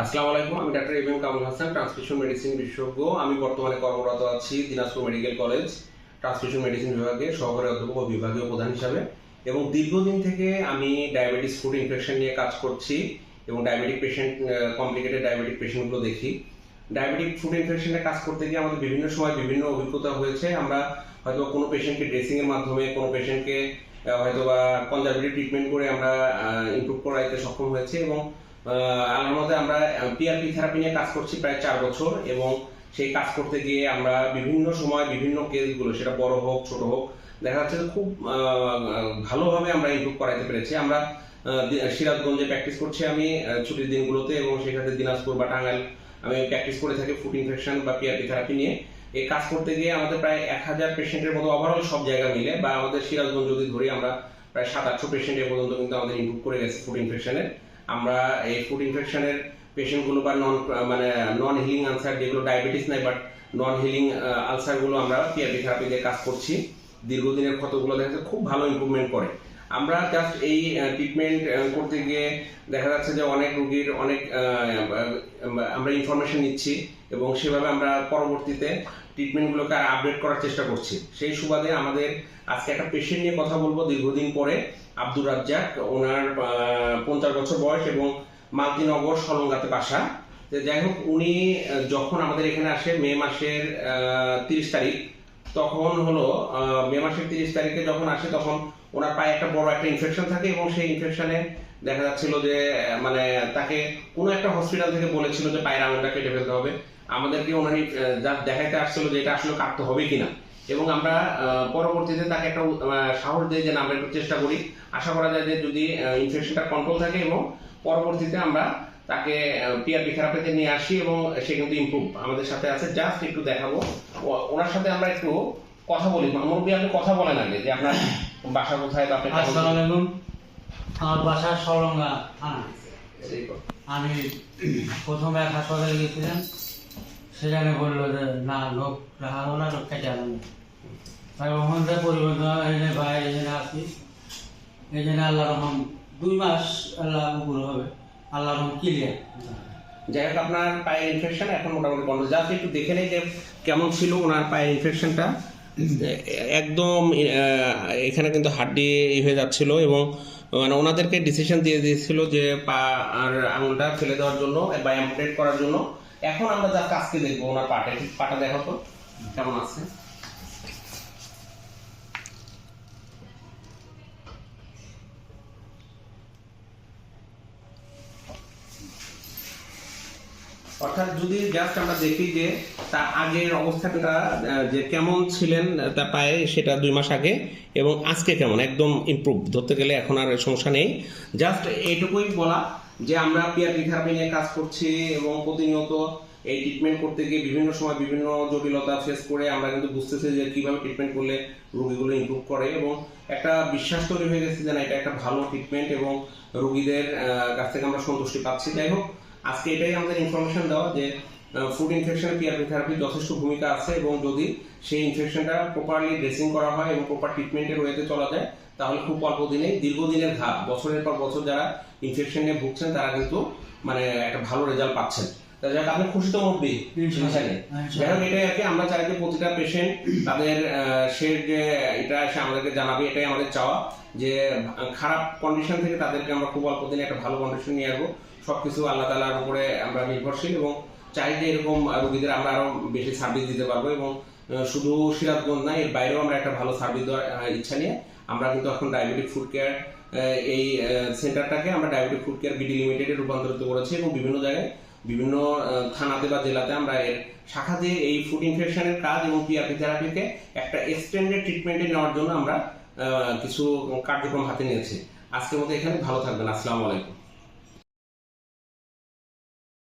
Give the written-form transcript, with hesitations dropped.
আসসালামু আলাইকুম, আমি doctor M M Kamrul Hasan, transfusion medicine বিশেষজ্ঞ। আমি বর্তমানে কর্মরত আছি Dinajpur medical college transfusion medicine বিভাগে সহকারী অধ্যাপক ও বিভাগীয় প্রধান হিসাবে, এবং দীর্ঘদিন থেকে আমি ডায়াবেটিস ফুড ইনফেকশন নিয়ে কাজ করছি এবং ডায়াবেটিক পেশেন্ট, কমপ্লিকেটেড ডায়াবেটিক পেশেন্টগুলো দেখি। ডায়াবেটিক ফুড ইনফেকশনে কাজ করতে গিয়ে আমাদের বিভিন্ন সময় বিভিন্ন অভিজ্ঞতা হয়েছে। আমরা হয়তো কোনো পেশেন্টকে ড্রেসিংয়ের মাধ্যমে, কোনো পেশেন্টকে হয়তো বা কনজারভেটিভ ট্রিটমেন্ট করে আমরা ইমপ্রুভ করাইতে সক্ষম হয়েছে, এবং আল্লাহর মধ্যে আমরা পিআরপি থেরাপি নিয়ে কাজ করছি প্রায় 4 বছর। এবং সেই কাজ করতে গিয়ে আমরা বিভিন্ন সময় বিভিন্ন কেসগুলো, সেটা বড় হোক ছোট হোক, দেখা যাচ্ছে খুব ভালোভাবে আমরা ইমপ্রুভ করাইতে পেরেছি। আমরা সিরাজগঞ্জে প্র্যাকটিস করছি আমি ছুটির দিনগুলোতে, এবং সেখানে দিনাজপুর বা টাঙ্গাইল আমি প্র্যাকটিস করে থাকি ফুড ইনফেকশন বা পিআরপি থেরাপি নিয়ে। এই কাজ করতে গিয়ে আমাদের প্রায় 1000 পেশেন্টের মতো ওভারঅল সব জায়গা মিলে, বা আমাদের সিরাজগঞ্জ যদি ধরি, আমরা প্রায় 700-800 পেশেন্ট এ পর্যন্ত কিন্তু আমাদের ইমপ্রুভ করে গেছে ফুড ইনফেকশনের। আমরা এই ফুড ইনফেকশনের পেশেন্টগুলো বা নন হিলিং আলসার, যেগুলো ডায়াবেটিস নাই বাট নন হিলিং আলসারগুলো আমরা পিআরপি থেরাপি দিয়ে কাজ করছি। দীর্ঘদিনের ক্ষতগুলো দেখা যাচ্ছে খুব ভালো ইমপ্রুভমেন্ট করে। আমরা জাস্ট এই ট্রিটমেন্ট করতে গিয়ে দেখা যাচ্ছে যে অনেক রোগীর অনেক আমরা ইনফরমেশন নিচ্ছি, এবং সেভাবে আমরা পরবর্তীতে ট্রিটমেন্টগুলোকে আর আপডেট করার চেষ্টা করছি। সেই সুবাদে আমাদের আজকে একটা পেশেন্ট নিয়ে কথা বলবো দীর্ঘদিন পরে, আব্দুর রাজ্জাক। ওনার 50 বছর বয়স এবং মালতীনগর সলঙ্গাতে বাসা। যাই হোক, উনি যখন আমাদের এখানে আসে মে মাসের 30 তারিখ, তখন হলো মে মাসের 30 তারিখে যখন আসে, তখন ওনার পায়ে একটা বড় একটা ইনফেকশন থাকে, এবং সেই ইনফেকশনে দেখা যাচ্ছিল যে তাকে কোনো একটা হসপিটাল থেকে বলেছিল যে পায়ের আঙুলটা কেটে ফেলতে হবে। আমাদেরকে ওনারই যা দেখাইতে আসছিল যে এটা আসলে কাটতে হবে কিনা, এবং আমরা পরবর্তীতে তাকে একটা সাহস দিই যে আমরা একটু চেষ্টা করি। আশা করা যায় যে যদি ইনফেকশনটা কন্ট্রোল থাকে, এবং পরবর্তীতে আমরা তাকে পিআরপি থেরাপিতে নিয়ে আসি, এবং সে কিন্তু ইমপ্রুভ আমাদের সাথে আছে। জাস্ট একটু দেখাবো, ওনার সাথে আমরা একটু কথা বলি। মুরব্বী, আপনি কথা বলেন আগে যে আপনার বাসা কোথায় বা আপনি। আসসালামু আলাইকুম, আমার বাসা সলঙ্গা থানা। আমি প্রথমে এক হাসপাতালে গেছিলাম, সেখানে বললো যে না, লোক রাখা হলো না, লোক কেটে আনো। তাই ওখান থেকে পরিবর্তন এই যে ভাই এই জন্য আসি, এই জন্য আল্লাহ রহম 2 মাস আল্লাহ উপর হবে, আল্লাহ রহম ক্লিয়ার। যাই হোক, আপনার পায়ের ইনফেকশন এখন মোটামুটি বন্ধ। জাস্ট একটু দেখে নেই যে কেমন ছিল ওনার পায়ের ইনফেকশনটা। একদম এখানে কিন্তু হাড্ডি হয়ে যাচ্ছিল, এবং মানে ওনাদেরকে ডিসিশন দিয়ে দিয়েছিল যে পা আর আঙুলটা ফেলে দেওয়ার জন্য বা অ্যাম্পুটেট করার জন্য। এখন আমরা যা কাজকে দেখবো ওনার পাটা দেখো তো কেমন আছে। অর্থাৎ যদি জাস্ট আমরা দেখি যে তার আগের অবস্থাটা যে কেমন ছিলেন তার পায়ে, সেটা 2 মাস আগে, এবং আজকে কেমন, একদম ইমপ্রুভ ধরতে গেলে এখন আর সমস্যা নেই। জাস্ট এইটুকুই বলা যে আমরা পিআরপি থেরাপি নিয়ে কাজ করছি, এবং প্রতিনিয়ত এই ট্রিটমেন্ট করতে গিয়ে বিভিন্ন সময় বিভিন্ন জটিলতা ফেস করে আমরা কিন্তু বুঝতেছি যে কিভাবে ট্রিটমেন্ট করলে রোগীগুলো ইমপ্রুভ করে, এবং একটা বিশ্বাস তৈরি হয়ে গেছে যে না, এটা একটা ভালো ট্রিটমেন্ট, এবং রোগীদের কাছ থেকে আমরা সন্তুষ্টি পাচ্ছি। যাই হোক, আজকে এটাই আমাদের ইনফরমেশন দেওয়া যে ফুড ইনফেকশন পিআরপি থেরাপির যথেষ্ট ভূমিকা আছে, এবং যদি সেই ইনফেকশনটা প্রপারলি ড্রেসিং করা হয় এবং প্রপার ট্রিটমেন্টের ওয়েতে চলা যায়, তাহলে খুব অল্প দিনে দীর্ঘদিনের ঘাত, বছরের পর বছর যারা ইনফেকশন নিয়ে ভুগছেন তারা কিন্তু মানে একটা ভালো রেজাল্ট পাচ্ছেন। যাক, আপনি খুশি তো মুরব্বী? যাই হোক, এটাই আর কি। আমরা চাই যে প্রতিটা পেশেন্ট তাদের সে যে এটা এসে আমাদেরকে জানাবে, এটাই আমাদের চাওয়া, যে খারাপ কন্ডিশন থেকে তাদেরকে আমরা খুব অল্প দিনে একটা ভালো কন্ডিশন নিয়ে আসবো। সবকিছু আল্লাহ তাআলার উপরে আমরা নির্ভরশীল, এবং চাই যে এরকম রোগীদের আমরা আরো বেশি সার্ভিস দিতে পারবো, এবং শুধু সিরাজগঞ্জ না, এর বাইরেও আমরা একটা ভালো সার্ভিস দেওয়ার ইচ্ছা নিয়ে আমরা কিন্তু এখন ডায়াবেটিক ফুড কেয়ার এই সেন্টারটাকে আমরা ডায়াবেটিক ফুড কেয়ার বিডি লিমিটেডে রূপান্তরিত করেছি, এবং বিভিন্ন জায়গায় বিভিন্ন থানাতে বা জেলাতে আমরা এর শাখা দিয়ে এই ফুড ইনফেকশনের কাজ এবং পিআরপি থেরাপিকে একটা এক্সটেন্ডেড ট্রিটমেন্টে নেওয়ার জন্য আমরা কিছু কার্যক্রম হাতে নিয়েছি। আজকের মতো এখানে, ভালো থাকবেন। আসসালামু আলাইকুম।